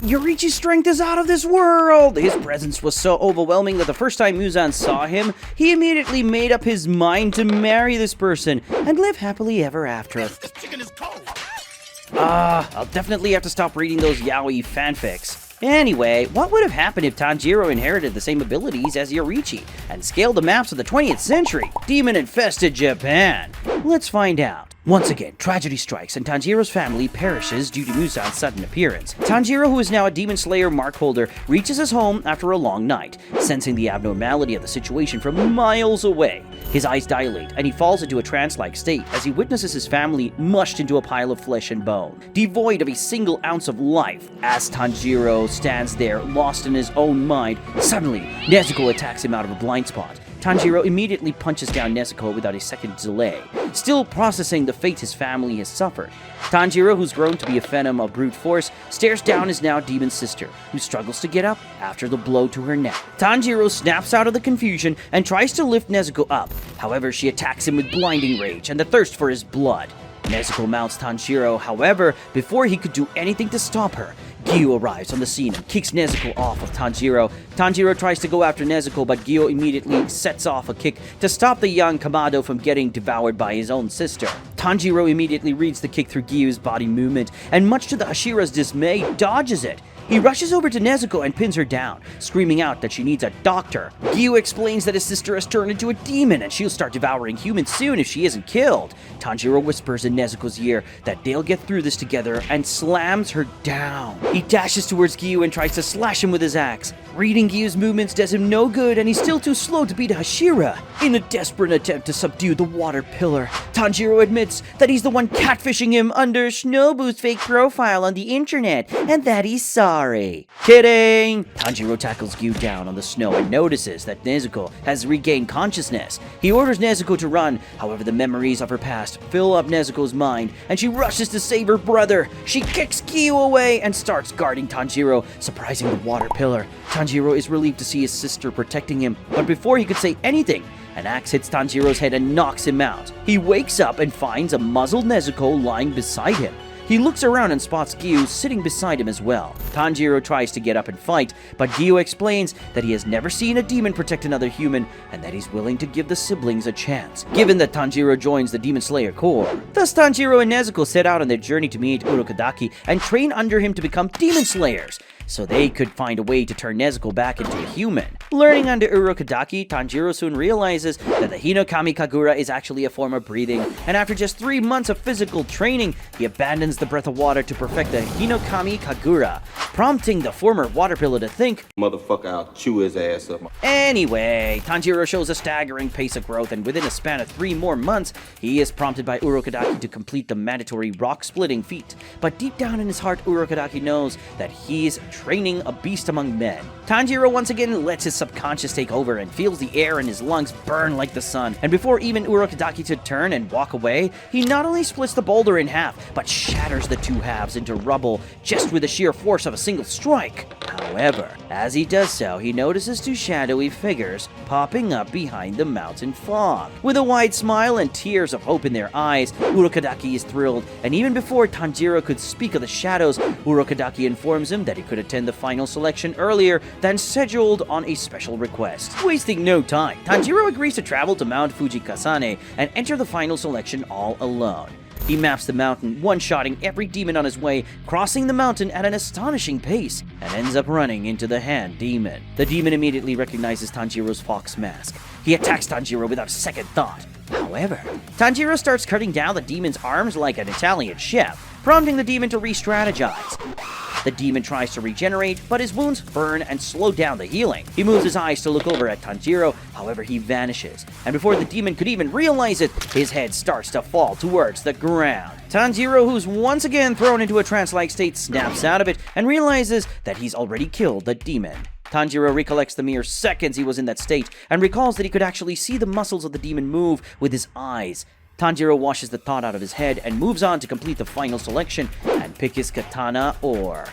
Yoriichi's strength is out of this world! His presence was so overwhelming that the first time Muzan saw him, he immediately made up his mind to marry this person and live happily ever after. This chicken is cold. I'll definitely have to stop reading those yaoi fanfics. Anyway, what would have happened if Tanjiro inherited the same abilities as Yoriichi and scaled the maps of the 20th century, demon-infested Japan? Let's find out. Once again, tragedy strikes and Tanjiro's family perishes due to Muzan's sudden appearance. Tanjiro, who is now a Demon Slayer mark holder, reaches his home after a long night, sensing the abnormality of the situation from miles away. His eyes dilate and he falls into a trance-like state as he witnesses his family mushed into a pile of flesh and bone, devoid of a single ounce of life. As Tanjiro stands there, lost in his own mind, suddenly Nezuko attacks him out of a blind spot. Tanjiro immediately punches down Nezuko without a second delay, still processing the fate his family has suffered. Tanjiro, who's grown to be a phantom of brute force, stares down his now demon sister, who struggles to get up after the blow to her neck. Tanjiro snaps out of the confusion and tries to lift Nezuko up. However, she attacks him with blinding rage and the thirst for his blood. Nezuko mounts Tanjiro, however, before he could do anything to stop her, Ghio arrives on the scene and kicks Nezuko off of Tanjiro. Tanjiro tries to go after Nezuko, but Ghio immediately sets off a kick to stop the young Kamado from getting devoured by his own sister. Tanjiro immediately reads the kick through Gyu's body movement, and much to the Hashira's dismay, dodges it. He rushes over to Nezuko and pins her down, screaming out that she needs a doctor. Gyu explains that his sister has turned into a demon and she'll start devouring humans soon if she isn't killed. Tanjiro whispers in Nezuko's ear that they'll get through this together and slams her down. He dashes towards Gyu and tries to slash him with his axe. Reading Gyu's movements does him no good and he's still too slow to beat Hashira. In a desperate attempt to subdue the water pillar, Tanjiro admits that he's the one catfishing him under Shinobu's fake profile on the internet and that he's sorry. Kidding! Tanjiro tackles Gyu down on the snow and notices that Nezuko has regained consciousness. He orders Nezuko to run, however the memories of her past fill up Nezuko's mind and she rushes to save her brother. She kicks Gyu away and starts guarding Tanjiro, surprising the water pillar. Tanjiro is relieved to see his sister protecting him, but before he could say anything, an axe hits Tanjiro's head and knocks him out. He wakes up and finds a muzzled Nezuko lying beside him. He looks around and spots Gyu sitting beside him as well. Tanjiro tries to get up and fight, but Gyu explains that he has never seen a demon protect another human and that he's willing to give the siblings a chance, given that Tanjiro joins the Demon Slayer Corps. Thus, Tanjiro and Nezuko set out on their journey to meet Urokodaki and train under him to become Demon Slayers, so they could find a way to turn Nezuko back into a human. Learning under Urokodaki, Tanjiro soon realizes that the Hinokami Kagura is actually a form of breathing, and after just 3 months of physical training, he abandons the breath of water to perfect the Hinokami Kagura, prompting the former water pillar to think, "Motherfucker, I'll chew his ass up." Anyway, Tanjiro shows a staggering pace of growth, and within a span of 3 more months, he is prompted by Urokodaki to complete the mandatory rock-splitting feat. But deep down in his heart, Urokodaki knows that he's training a beast among men. Tanjiro once again lets his subconscious take over and feels the air in his lungs burn like the sun. And before even Urokodaki to turn and walk away, he not only splits the boulder in half, but shatters the 2 halves into rubble just with the sheer force of a single strike. However, as he does so, he notices 2 shadowy figures popping up behind the mountain fog. With a wide smile and tears of hope in their eyes, Urokodaki is thrilled, and even before Tanjiro could speak of the shadows, Urokodaki informs him that he could attend the final selection earlier than scheduled on a special request. Wasting no time, Tanjiro agrees to travel to Mount Fujikasane and enter the final selection all alone. He maps the mountain, one-shotting every demon on his way, crossing the mountain at an astonishing pace, and ends up running into the hand demon. The demon immediately recognizes Tanjiro's fox mask. He attacks Tanjiro without a second thought. However, Tanjiro starts cutting down the demon's arms like an Italian chef, prompting the demon to re-strategize. The demon tries to regenerate, but his wounds burn and slow down the healing. He moves his eyes to look over at Tanjiro, however he vanishes, and before the demon could even realize it, his head starts to fall towards the ground. Tanjiro, who's once again thrown into a trance-like state, snaps out of it and realizes that he's already killed the demon. Tanjiro recollects the mere seconds he was in that state and recalls that he could actually see the muscles of the demon move with his eyes. Tanjiro washes the thought out of his head and moves on to complete the final selection and pick his katana or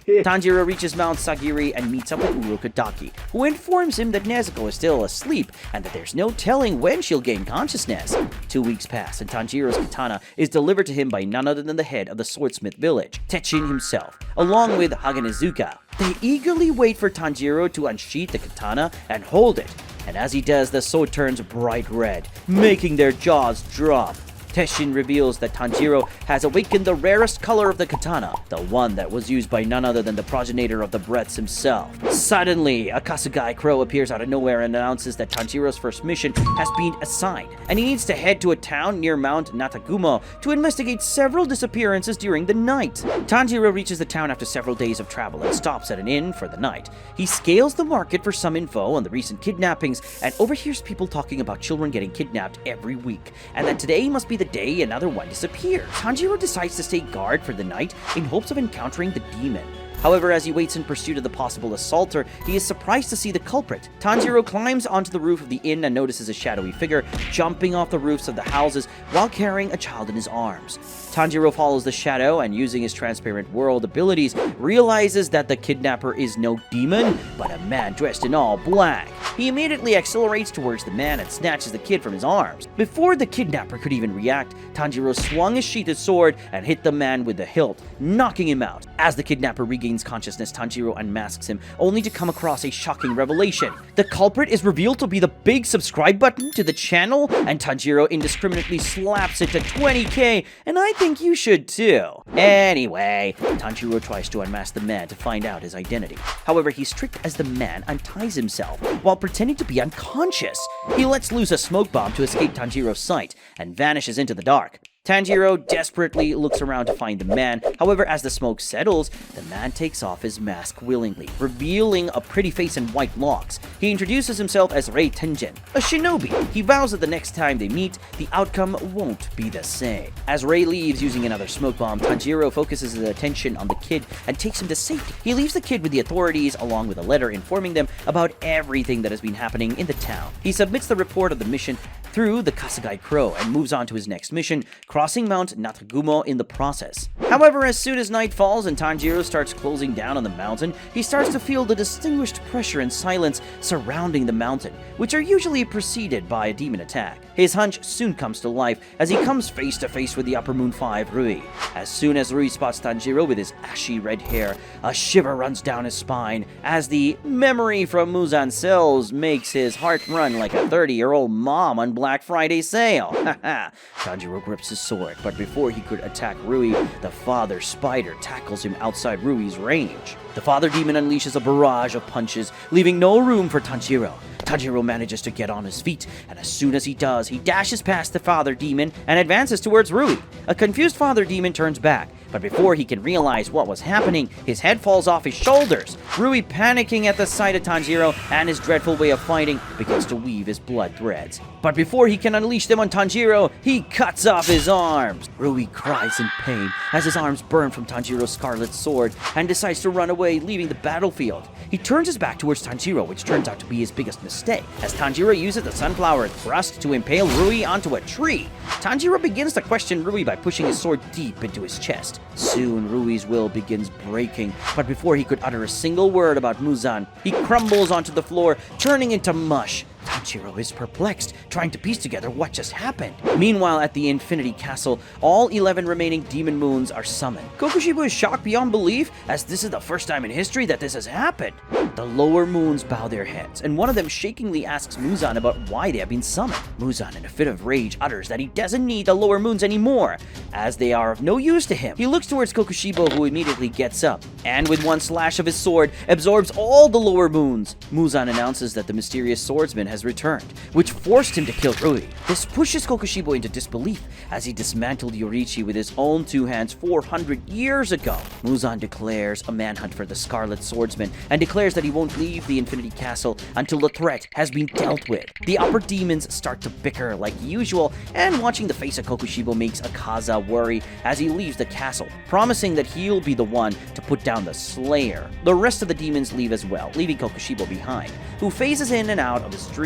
Tanjiro reaches Mount Sagiri and meets up with Urokodaki, who informs him that Nezuko is still asleep and that there's no telling when she'll gain consciousness. 2 weeks pass and Tanjiro's katana is delivered to him by none other than the head of the swordsmith village, Techin himself, along with Hagenezuka. They eagerly wait for Tanjiro to unsheath the katana and hold it, and as he does, the sword turns bright red, making their jaws drop. Techin reveals that Tanjiro has awakened the rarest color of the katana, the one that was used by none other than the progenitor of the breaths himself. Suddenly, a Kasugai crow appears out of nowhere and announces that Tanjiro's first mission has been assigned, and he needs to head to a town near Mount Natagumo to investigate several disappearances during the night. Tanjiro reaches the town after several days of travel and stops at an inn for the night. He scales the market for some info on the recent kidnappings and overhears people talking about children getting kidnapped every week, and that today must be the day another one disappears. Tanjiro decides to stay guard for the night in hopes of encountering the demon. However, as he waits in pursuit of the possible assaulter, he is surprised to see the culprit. Tanjiro climbs onto the roof of the inn and notices a shadowy figure jumping off the roofs of the houses while carrying a child in his arms. Tanjiro follows the shadow and, using his transparent world abilities, realizes that the kidnapper is no demon, but a man dressed in all black. He immediately accelerates towards the man and snatches the kid from his arms. Before the kidnapper could even react, Tanjiro swung his sheathed sword and hit the man with the hilt, knocking him out. As the kidnapper regains consciousness, Tanjiro unmasks him, only to come across a shocking revelation. The culprit is revealed to be the big subscribe button to the channel, and Tanjiro indiscriminately slaps it to 20k, and I think you should too. Anyway, Tanjiro tries to unmask the man to find out his identity. However, he's tricked as the man unties himself while pretending to be unconscious. He lets loose a smoke bomb to escape Tanjiro's sight and vanishes into the dark. Tanjiro desperately looks around to find the man. However, as the smoke settles, the man takes off his mask willingly, revealing a pretty face and white locks. He introduces himself as Rei Tenjin, a shinobi. He vows that the next time they meet, the outcome won't be the same. As Rei leaves using another smoke bomb, Tanjiro focuses his attention on the kid and takes him to safety. He leaves the kid with the authorities along with a letter informing them about everything that has been happening in the town. He submits the report of the mission through the Kasugai Crow and moves on to his next mission, crossing Mount Natagumo in the process. However, as soon as night falls and Tanjiro starts closing down on the mountain, he starts to feel the distinguished pressure and silence surrounding the mountain, which are usually preceded by a demon attack. His hunch soon comes to life as he comes face to face with the Upper Moon 5 Rui. As soon as Rui spots Tanjiro with his ashy red hair, a shiver runs down his spine as the memory from Muzan cells makes his heart run like a 30-year-old mom on Black Friday sale. Haha. Tanjiro grips his sword, but before he could attack Rui, the father spider tackles him outside Rui's range. The father demon unleashes a barrage of punches, leaving no room for Tanjiro. Tanjiro manages to get on his feet, and as soon as he does, he dashes past the father demon and advances towards Rui. A confused father demon turns back, but before he can realize what was happening, his head falls off his shoulders. Rui, panicking at the sight of Tanjiro and his dreadful way of fighting, begins to weave his blood threads. But before he can unleash them on Tanjiro, he cuts off his arms. Rui cries in pain as his arms burn from Tanjiro's scarlet sword and decides to run away, leaving the battlefield. He turns his back towards Tanjiro, which turns out to be his biggest mistake, as Tanjiro uses the sunflower thrust to impale Rui onto a tree. Tanjiro begins to question Rui by pushing his sword deep into his chest. Soon, Rui's will begins breaking, but before he could utter a single word about Muzan, he crumbles onto the floor, turning into mush. Tanjiro is perplexed, trying to piece together what just happened. Meanwhile, at the Infinity Castle, all 11 remaining demon moons are summoned. Kokushibo is shocked beyond belief, as this is the first time in history that this has happened. The lower moons bow their heads, and one of them shakingly asks Muzan about why they have been summoned. Muzan, in a fit of rage, utters that he doesn't need the lower moons anymore, as they are of no use to him. He looks towards Kokushibo, who immediately gets up, and with one slash of his sword, absorbs all the lower moons. Muzan announces that the mysterious swordsman has returned, which forced him to kill Rui. This pushes Kokushibo into disbelief, as he dismantled Yoriichi with his own two hands 400 years ago. Muzan declares a manhunt for the Scarlet Swordsman, and declares that he won't leave the Infinity Castle until the threat has been dealt with. The upper demons start to bicker like usual, and watching the face of Kokushibo makes Akaza worry as he leaves the castle, promising that he'll be the one to put down the Slayer. The rest of the demons leave as well, leaving Kokushibo behind, who phases in and out of his dreams,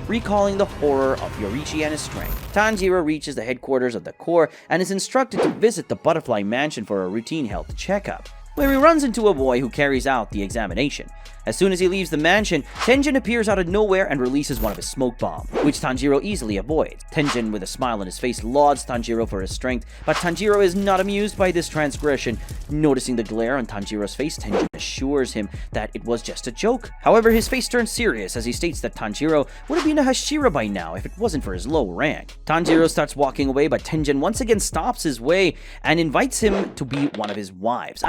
recalling the horror of Yoriichi and his strength. Tanjiro reaches the headquarters of the Corps and is instructed to visit the Butterfly Mansion for a routine health checkup. where he runs into a boy who carries out the examination. As soon as he leaves the mansion, Tenjin appears out of nowhere and releases one of his smoke bombs, which Tanjiro easily avoids. Tenjin, with a smile on his face, lauds Tanjiro for his strength, but Tanjiro is not amused by this transgression. Noticing the glare on Tanjiro's face, Tenjin assures him that it was just a joke. However, his face turns serious as he states that Tanjiro would have been a hashira by now if it wasn't for his low rank. Tanjiro starts walking away, but Tenjin once again stops his way and invites him to be one of his wives.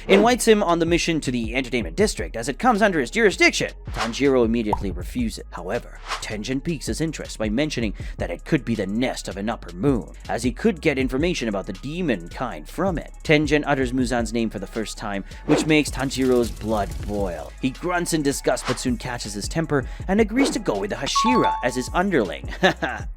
Invites him on the mission to the entertainment district, as it comes under his jurisdiction. Tanjiro immediately refuses. However, Tenjin piques his interest by mentioning that it could be the nest of an upper moon, as he could get information about the demon kind from it. Tenjin utters Muzan's name for the first time, which makes Tanjiro's blood boil. He grunts in disgust but soon catches his temper and agrees to go with the hashira as his underling.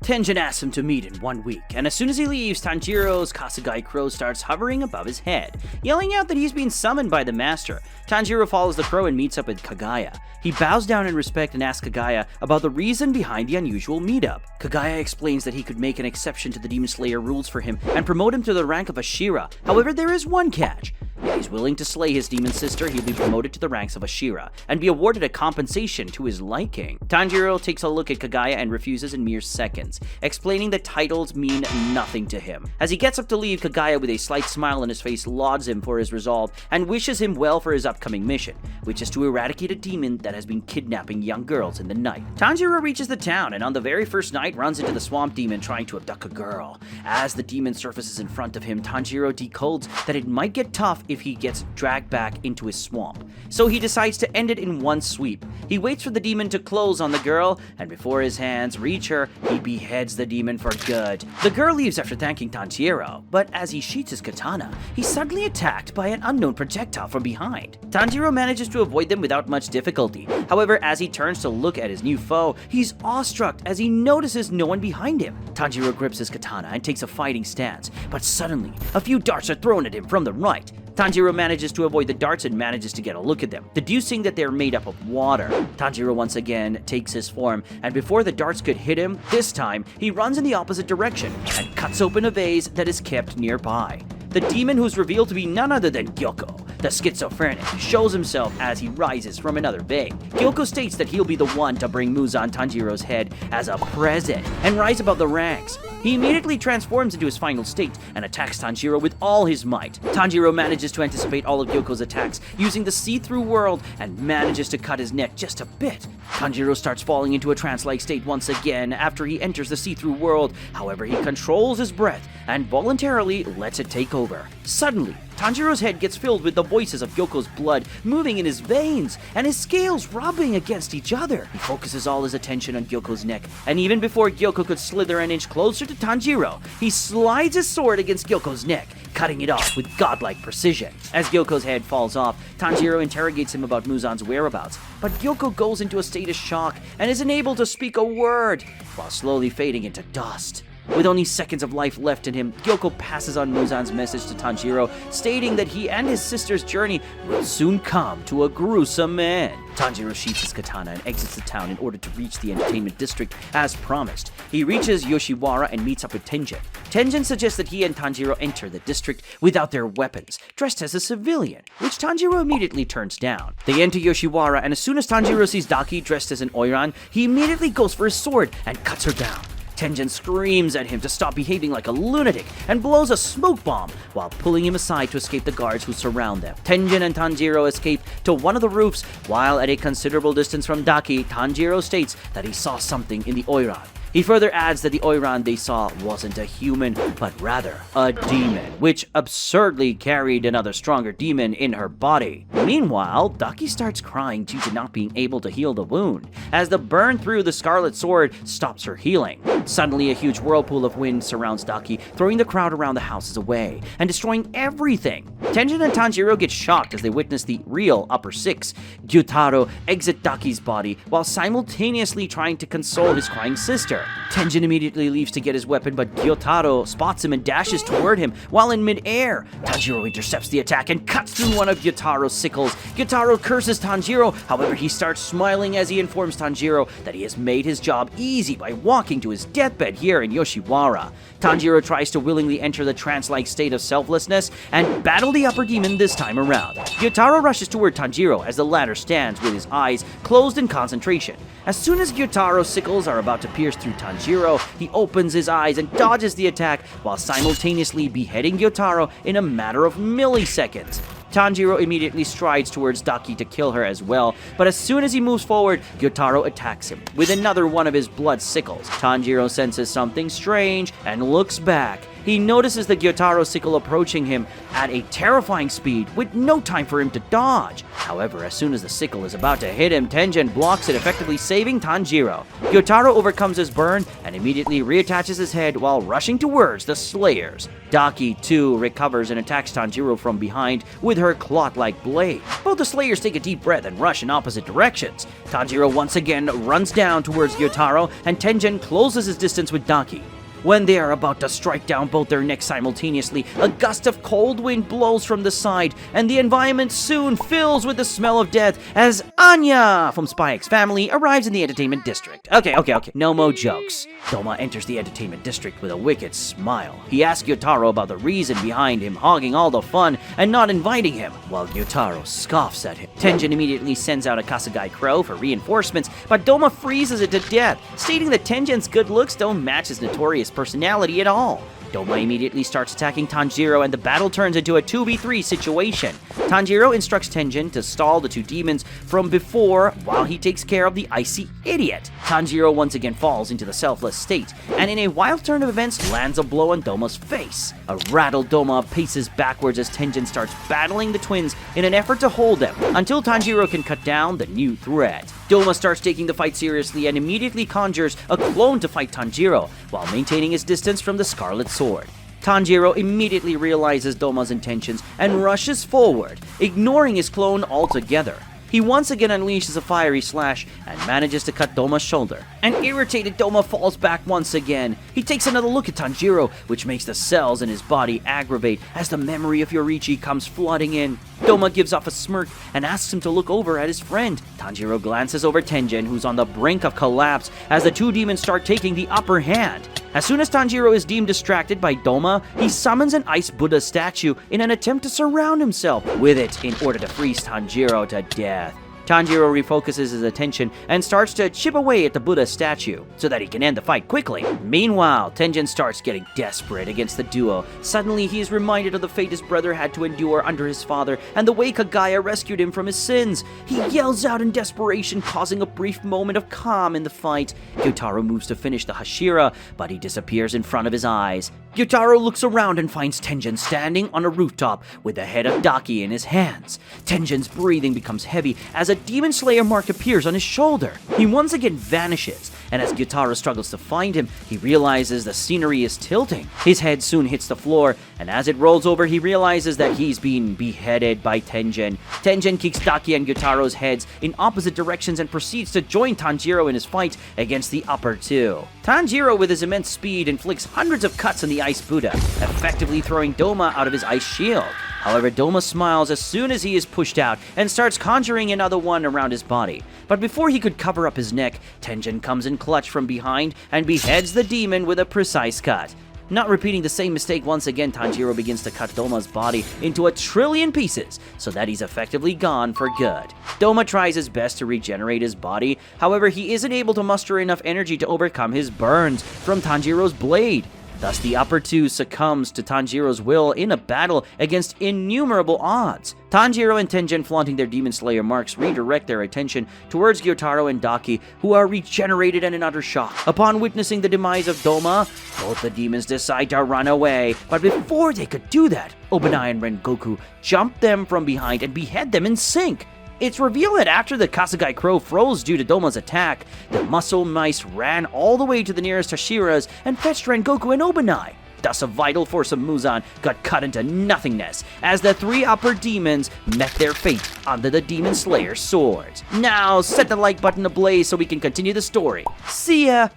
Tenjin asks him to meet in 1 week, and as soon as he leaves, Tanjiro's Kasugai crow starts hovering above his head, yelling out that he's been summoned by the master. Tanjiro follows the crow and meets up with Kagaya. He bows down in respect and asks Kagaya about the reason behind the unusual meetup. Kagaya explains that he could make an exception to the Demon Slayer rules for him and promote him to the rank of Hashira. However, there is one catch. If he's willing to slay his demon sister, he'll be promoted to the ranks of Hashira and be awarded a compensation to his liking. Tanjiro takes a look at Kagaya and refuses in mere seconds, explaining that titles mean nothing to him. As he gets up to leave, Kagaya, with a slight smile on his face, lauds him for his resolve and wishes him well for his upcoming mission, which is to eradicate a demon that has been kidnapping young girls in the night. Tanjiro reaches the town and on the very first night runs into the swamp demon trying to abduct a girl. As the demon surfaces in front of him, Tanjiro decodes that it might get tough if he gets dragged back into his swamp, so he decides to end it in one sweep. He waits for the demon to close on the girl, and before his hands reach her, he beheads the demon for good. The girl leaves after thanking Tanjiro, but as he sheaths his katana, he's suddenly attacked by an unknown projectile from behind. Tanjiro manages to avoid them without much difficulty. However, as he turns to look at his new foe, he's awestruck as he notices no one behind him. Tanjiro grips his katana and takes a fighting stance, but suddenly, a few darts are thrown at him from the right. Tanjiro manages to avoid the darts and manages to get a look at them, deducing that they're made up of water. Tanjiro once again takes his form, and before the darts could hit him, this time, he runs in the opposite direction and cuts open a vase that is kept nearby. The demon, who's revealed to be none other than Gyoko, the schizophrenic, shows himself as he rises from another vase. Gyoko states that he'll be the one to bring Muzan Tanjiro's head as a present and rise above the ranks. He immediately transforms into his final state and attacks Tanjiro with all his might. Tanjiro manages to anticipate all of Gyoko's attacks using the see-through world and manages to cut his neck just a bit. Tanjiro starts falling into a trance-like state once again after he enters the see-through world. However, he controls his breath and voluntarily lets it take over. Suddenly, Tanjiro's head gets filled with the voices of Gyoko's blood moving in his veins and his scales rubbing against each other. He focuses all his attention on Gyoko's neck, and even before Gyoko could slither an inch closer to Tanjiro, he slides his sword against Gyoko's neck, cutting it off with godlike precision. As Gyoko's head falls off, Tanjiro interrogates him about Muzan's whereabouts, but Gyoko goes into a state of shock and is unable to speak a word, while slowly fading into dust. With only seconds of life left in him, Gyoko passes on Muzan's message to Tanjiro, stating that he and his sister's journey will soon come to a gruesome end. Tanjiro sheaths his katana and exits the town in order to reach the entertainment district as promised. He reaches Yoshiwara and meets up with Tenjin. Tenjin suggests that he and Tanjiro enter the district without their weapons, dressed as a civilian, which Tanjiro immediately turns down. They enter Yoshiwara, and as soon as Tanjiro sees Daki dressed as an Oiran, he immediately goes for his sword and cuts her down. Tenjin screams at him to stop behaving like a lunatic and blows a smoke bomb while pulling him aside to escape the guards who surround them. Tenjin and Tanjiro escape to one of the roofs, while at a considerable distance from Daki, Tanjiro states that he saw something in the Oiran. He further adds that the Oiran they saw wasn't a human, but rather a demon, which absurdly carried another stronger demon in her body. Meanwhile, Daki starts crying due to not being able to heal the wound, as the burn through the scarlet sword stops her healing. Suddenly, a huge whirlpool of wind surrounds Daki, throwing the crowd around the houses away and destroying everything. Tenjin and Tanjiro get shocked as they witness the real Upper Six, Gyutaro, exit Daki's body while simultaneously trying to console his crying sister. Tenjin immediately leaves to get his weapon, but Gyotaro spots him and dashes toward him while in midair. Tanjiro intercepts the attack and cuts through one of Gyotaro's sickles. Gyotaro curses Tanjiro, however he starts smiling as he informs Tanjiro that he has made his job easy by walking to his deathbed here in Yoshiwara. Tanjiro tries to willingly enter the trance-like state of selflessness and battle the upper demon this time around. Gyotaro rushes toward Tanjiro as the latter stands with his eyes closed in concentration. As soon as Gyotaro's sickles are about to pierce through Tanjiro, he opens his eyes and dodges the attack while simultaneously beheading Gyotaro in a matter of milliseconds. Tanjiro immediately strides towards Daki to kill her as well, but as soon as he moves forward, Gyotaro attacks him with another one of his blood sickles. Tanjiro senses something strange and looks back. He notices the Gyotaro sickle approaching him at a terrifying speed with no time for him to dodge. However, as soon as the sickle is about to hit him, Tenjin blocks it, effectively saving Tanjiro. Gyotaro overcomes his burn and immediately reattaches his head while rushing towards the Slayers. Daki, too, recovers and attacks Tanjiro from behind with her cloth-like blade. Both the Slayers take a deep breath and rush in opposite directions. Tanjiro once again runs down towards Gyotaro, and Tenjin closes his distance with Daki. When they are about to strike down both their necks simultaneously, a gust of cold wind blows from the side, and the environment soon fills with the smell of death as Anya from Spy X Family arrives in the entertainment district. Okay, no more jokes. Doma enters the entertainment district with a wicked smile. He asks Gyotaro about the reason behind him hogging all the fun and not inviting him, while Gyotaro scoffs at him. Tenjin immediately sends out a Kasagai Crow for reinforcements, but Doma freezes it to death, stating that Tenjin's good looks don't match his notorious personality at all. Doma immediately starts attacking Tanjiro, and the battle turns into a 2v3 situation. Tanjiro instructs Tenjin to stall the two demons from before while he takes care of the icy idiot. Tanjiro once again falls into the selfless state, and in a wild turn of events lands a blow on Doma's face. A rattled Doma paces backwards as Tenjin starts battling the twins in an effort to hold them, until Tanjiro can cut down the new threat. Doma starts taking the fight seriously and immediately conjures a clone to fight Tanjiro, while maintaining his distance from the Scarlet Sword. Tanjiro immediately realizes Doma's intentions and rushes forward, ignoring his clone altogether. He once again unleashes a fiery slash and manages to cut Doma's shoulder. An irritated Doma falls back once again. He takes another look at Tanjiro, which makes the cells in his body aggravate as the memory of Yoriichi comes flooding in. Doma gives off a smirk and asks him to look over at his friend. Tanjiro glances over Tenjin, who's on the brink of collapse as the two demons start taking the upper hand. As soon as Tanjiro is deemed distracted by Doma, he summons an ice Buddha statue in an attempt to surround himself with it in order to freeze Tanjiro to death. Tanjiro refocuses his attention and starts to chip away at the Buddha statue so that he can end the fight quickly. Meanwhile, Tenjin starts getting desperate against the duo. Suddenly, he is reminded of the fate his brother had to endure under his father and the way Kagaya rescued him from his sins. He yells out in desperation, causing a brief moment of calm in the fight. Gyotaro moves to finish the hashira, but he disappears in front of his eyes. Gyotaro looks around and finds Tenjin standing on a rooftop with the head of Daki in his hands. Tenjin's breathing becomes heavy as a Demon Slayer mark appears on his shoulder. He once again vanishes, and as Gyotaro struggles to find him, he realizes the scenery is tilting. His head soon hits the floor, and as it rolls over, he realizes that he's being beheaded by Tenjin. Tenjin kicks Daki and Gyotaro's heads in opposite directions and proceeds to join Tanjiro in his fight against the upper two. Tanjiro, with his immense speed, inflicts hundreds of cuts on the Ice Buddha, effectively throwing Doma out of his ice shield. However, Doma smiles as soon as he is pushed out and starts conjuring another one around his body. But before he could cover up his neck, Tenjin comes in clutch from behind and beheads the demon with a precise cut. Not repeating the same mistake once again, Tanjiro begins to cut Doma's body into a trillion pieces so that he's effectively gone for good. Doma tries his best to regenerate his body, however he isn't able to muster enough energy to overcome his burns from Tanjiro's blade. Thus, the upper two succumbs to Tanjiro's will in a battle against innumerable odds. Tanjiro and Tenjin, flaunting their Demon Slayer marks, redirect their attention towards Gyotaro and Daki, who are regenerated and in utter shock. Upon witnessing the demise of Doma, both the demons decide to run away, but before they could do that, Obanai and Rengoku jump them from behind and behead them in sync. It's revealed that after the Kasagai Crow froze due to Doma's attack, the muscle mice ran all the way to the nearest hashiras and fetched Rengoku and Obanai. Thus, a vital force of Muzan got cut into nothingness as the three upper demons met their fate under the Demon Slayer swords. Now, set the like button ablaze so we can continue the story. See ya!